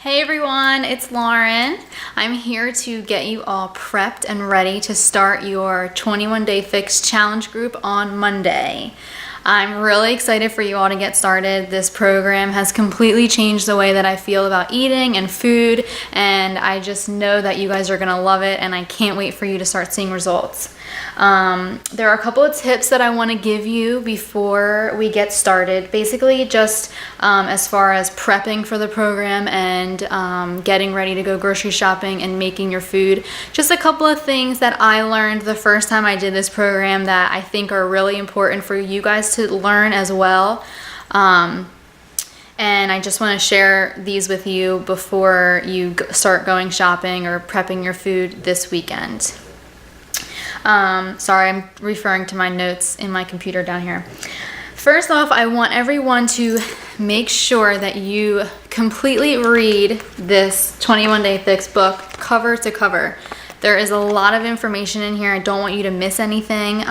Hey everyone, it's Lauren. I'm here to get you all prepped and ready to start your 21 Day Fix Challenge group on Monday. I'm really excited for you all to get started. This program has completely changed the way that I feel about eating and food, and I just know that you guys are gonna love it, and I can't wait for you to start seeing results. There are a couple of tips that I want to give you before we get started. Basically, just as far as prepping for the program and getting ready to go grocery shopping and making your food. Just a couple of things that I learned the first time I did this program that I think are really important for you guys to learn as well. And I just want to share these with you before you start going shopping or prepping your food this weekend. Sorry, I'm referring to my notes in my computer down here. First off, I want everyone to make sure that you completely read this 21 Day Fix book cover to cover. There is a lot of information in here. I don't want you to miss anything.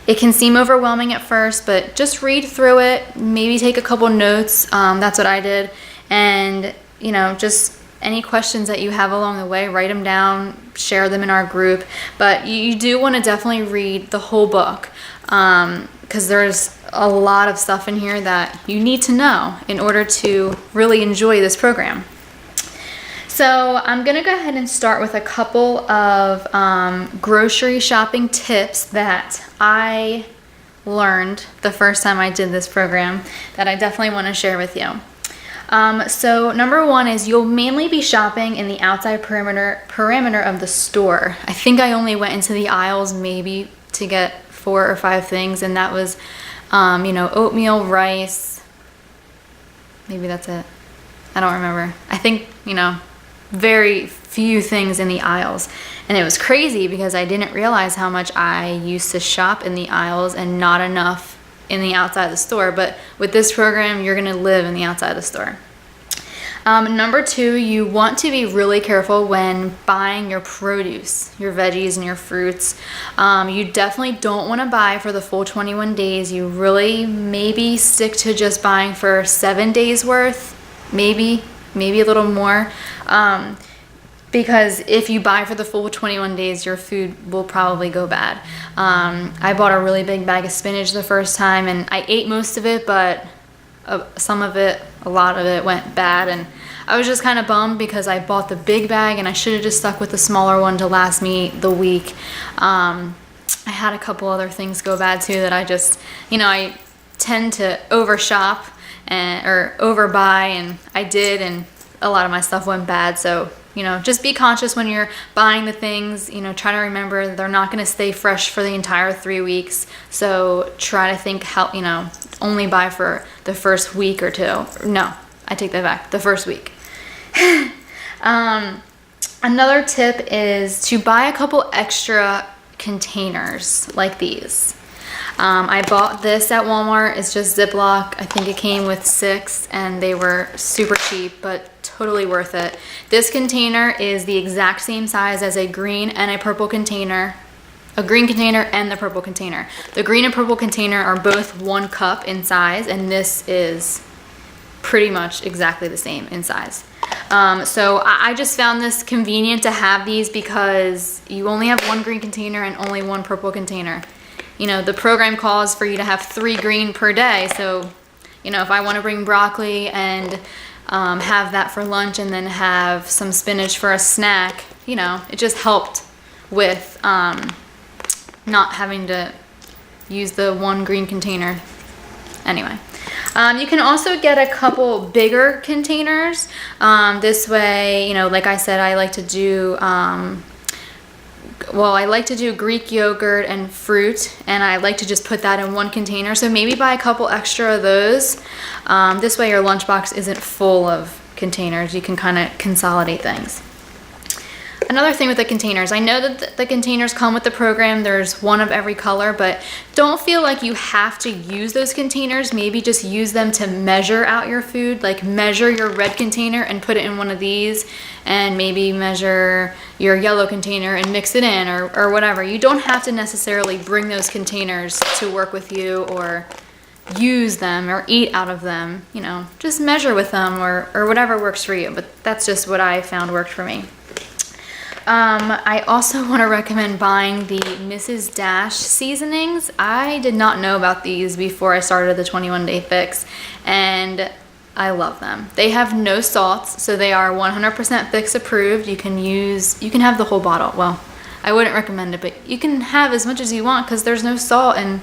It can seem overwhelming at first, but just read through it, maybe take a couple notes. That's what I did. And, just any questions that you have along the way, write them down, share them in our group. But you do want to definitely read the whole book because there's a lot of stuff in here that you need to know in order to really enjoy this program. So I'm going to go ahead and start with a couple of grocery shopping tips that I learned the first time I did this program that I definitely want to share with you. So number one is you'll mainly be shopping in the outside perimeter of the store. I think I only went into the aisles maybe to get 4 or 5 things, and that was, oatmeal, rice. Maybe that's it. I don't remember. I think, very few things in the aisles. And it was crazy because I didn't realize how much I used to shop in the aisles and not enough in the outside of the store. But with this program, you're going to live in the outside of the store. Number 2, you want to be really careful when buying your produce, your veggies and your fruits. You definitely don't want to buy for the full 21 days. You really maybe stick to just buying for 7 days worth, maybe a little more. Because if you buy for the full 21 days, your food will probably go bad. I bought a really big bag of spinach the first time, and I ate most of it, but a lot of it went bad, and I was just kind of bummed because I bought the big bag, and I should have just stuck with the smaller one to last me the week. I had a couple other things go bad too that I just, I tend to overshop or overbuy, and I did, and a lot of my stuff went bad. So just be conscious when you're buying the things. Try to remember they're not going to stay fresh for the entire 3 weeks. So try to think how, only buy for the first week or 2. No, I take that back. The first week. Another tip is to buy a couple extra containers like these. I bought this at Walmart. It's just Ziploc. I think it came with 6 and they were super cheap, but totally worth it. This container is the exact same size as a green and a purple container. A green container and the purple container. The green and purple container are both 1 cup in size, and this is pretty much exactly the same in size. So I just found this convenient to have these because you only have 1 green container and only 1 purple container. The program calls for you to have 3 green per day. So, if I want to bring broccoli and have that for lunch and then have some spinach for a snack, it just helped with not having to use the 1 green container. Anyway, you can also get a couple bigger containers. This way, like I said, I like to do Greek yogurt and fruit, and I like to just put that in 1 container. So maybe buy a couple extra of those. This way your lunchbox isn't full of containers. You can kind of consolidate things. Another thing with the containers, I know that the containers come with the program. There's 1 of every color, but don't feel like you have to use those containers. Maybe just use them to measure out your food, like measure your red container and put it in one of these, and maybe measure your yellow container and mix it in, or whatever. You don't have to necessarily bring those containers to work with you or use them or eat out of them. You know, just measure with them or whatever works for you. But that's just what I found worked for me. I also want to recommend buying the Mrs. Dash seasonings. I did not know about these before I started the 21 Day Fix, and I love them. They have no salts, so they are 100% Fix approved. You can have the whole bottle. Well, I wouldn't recommend it, but you can have as much as you want because there's no salt, and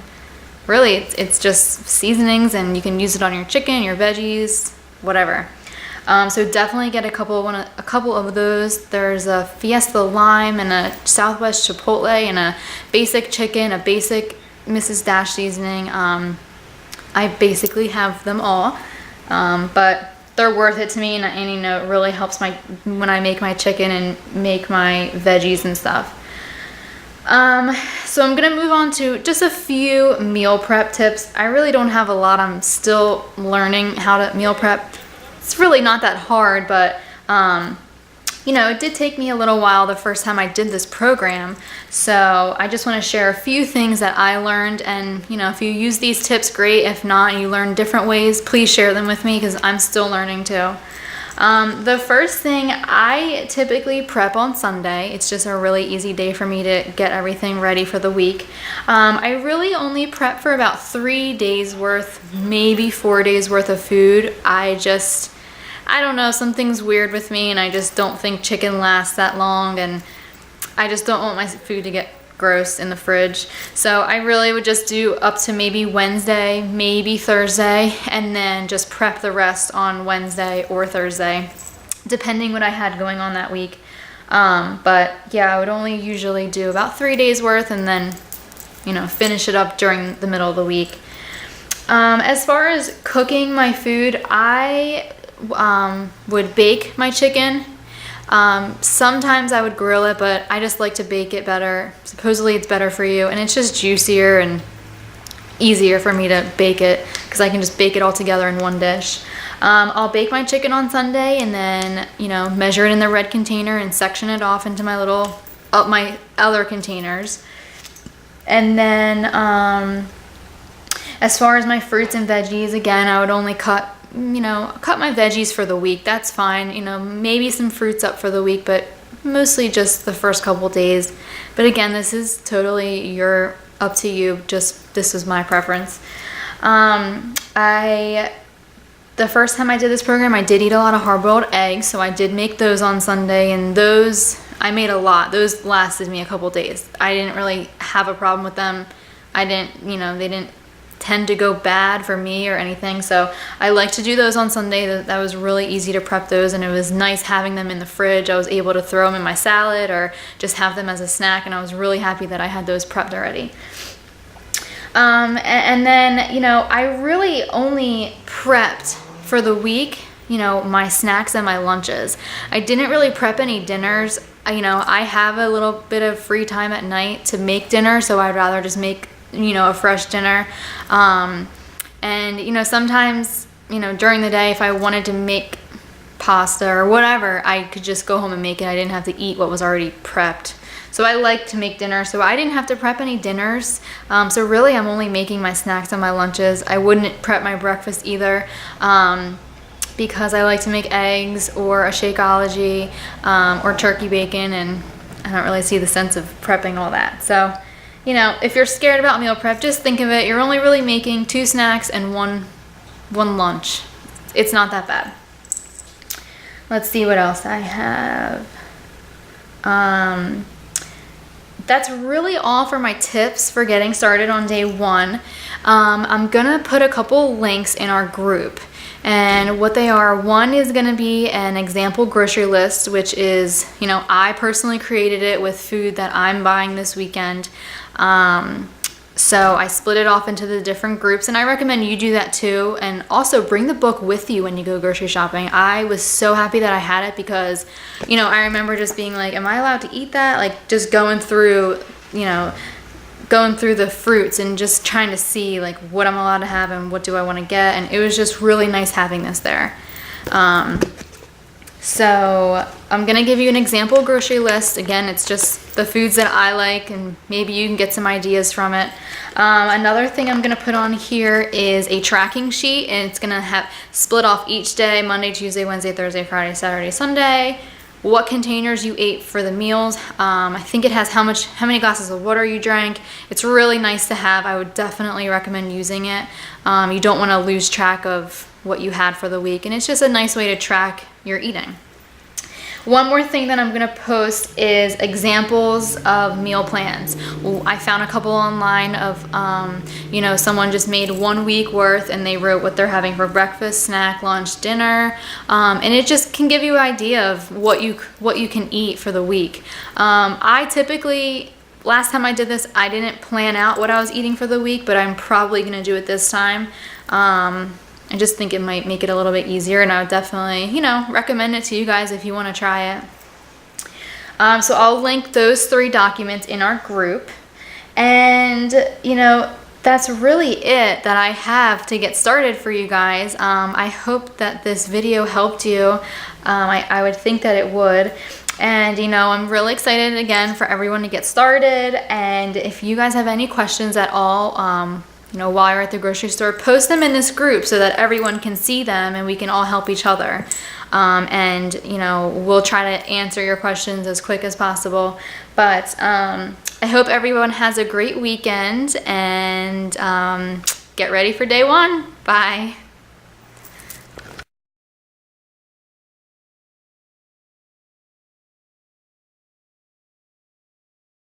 really it's just seasonings, and you can use it on your chicken, your veggies, whatever. So definitely get a couple of those. There's a Fiesta Lime and a Southwest Chipotle and a basic chicken, a basic Mrs. Dash seasoning. I basically have them all, but they're worth it to me, and you know, it really helps when I make my chicken and make my veggies and stuff. So I'm gonna move on to just a few meal prep tips. I really don't have a lot. I'm still learning how to meal prep. It's really not that hard, but you know, it did take me a little while the first time I did this program. So I just want to share a few things that I learned, and you know, if you use these tips, great. If not, and you learn different ways, please share them with me because I'm still learning too. The first thing, I typically prep on Sunday. It's just a really easy day for me to get everything ready for the week. I really only prep for about 3 days worth, maybe 4 days worth of food. I don't know, something's weird with me, and I just don't think chicken lasts that long, and I just don't want my food to get gross in the fridge. So I really would just do up to maybe Wednesday, maybe Thursday, and then just prep the rest on Wednesday or Thursday, depending what I had going on that week. But yeah, I would only usually do about 3 days worth, and then, you know, finish it up during the middle of the week. As far as cooking my food, I would bake my chicken. Sometimes I would grill it, but I just like to bake it better. Supposedly it's better for you, and it's just juicier and easier for me to bake it because I can just bake it all together in one dish. I'll bake my chicken on Sunday, and then, you know, measure it in the red container and section it off into my other containers. And then as far as my fruits and veggies, again, I would only cut my veggies for the week. That's fine. You know, maybe some fruits up for the week, but mostly just the first couple days. But again, this is totally up to you. Just, this is my preference. The first time I did this program, I did eat a lot of hard-boiled eggs, so I did make those on Sunday, and those, I made a lot. Those lasted me a couple days. I didn't really have a problem with them. They didn't tend to go bad for me or anything, so I like to do those on Sunday. That was really easy to prep those, and it was nice having them in the fridge. I was able to throw them in my salad or just have them as a snack, and I was really happy that I had those prepped already. And then, you know, I really only prepped for the week, you know, my snacks and my lunches. I didn't really prep any dinners. You know, I have a little bit of free time at night to make dinner, so I'd rather just make, you know, a fresh dinner. And, you know, sometimes, you know, during the day, if I wanted to make pasta or whatever, I could just go home and make it. I didn't have to eat what was already prepped. So I like to make dinner, so I didn't have to prep any dinners. So really, I'm only making my snacks and my lunches. I wouldn't prep my breakfast either, because I like to make eggs or a Shakeology, or turkey bacon, and I don't really see the sense of prepping all that. So, you know, if you're scared about meal prep, just think of it. You're only really making 2 snacks and one lunch. It's not that bad. Let's see what else I have. That's really all for my tips for getting started on day 1. I'm gonna put a couple links in our group, and what they are, one is gonna be an example grocery list, which is, you know, I personally created it with food that I'm buying this weekend. So I split it off into the different groups, and I recommend you do that too. And also bring the book with you when you go grocery shopping. I was so happy that I had it because, you know, I remember just being like, am I allowed to eat that? Like, just going through the fruits and just trying to see like what I'm allowed to have and what do I want to get. And it was just really nice having this there. So I'm gonna give you an example grocery list. Again, it's just the foods that I like, and maybe you can get some ideas from it. Another thing I'm gonna put on here is a tracking sheet, and it's gonna have split off each day: Monday, Tuesday, Wednesday, Thursday, Friday, Saturday, Sunday. What containers you ate for the meals. I think it has how many glasses of water you drank. It's really nice to have. I would definitely recommend using it. You don't want to lose track of what you had for the week, and it's just a nice way to track your eating. One more thing that I'm gonna post is examples of meal plans. I found a couple online of, someone just made 1 week worth, and they wrote what they're having for breakfast, snack, lunch, dinner, and it just can give you an idea of what you can eat for the week. I typically, last time I did this, I didn't plan out what I was eating for the week, but I'm probably gonna do it this time. I just think it might make it a little bit easier, and I would definitely, recommend it to you guys if you want to try it. So I'll link those 3 documents in our group, and that's really it that I have to get started for you guys. I hope that this video helped you. I would think that it would. And I'm really excited again for everyone to get started, and if you guys have any questions at all, while you're at the grocery store, post them in this group so that everyone can see them and we can all help each other. We'll try to answer your questions as quick as possible. But I hope everyone has a great weekend, and get ready for day 1. Bye.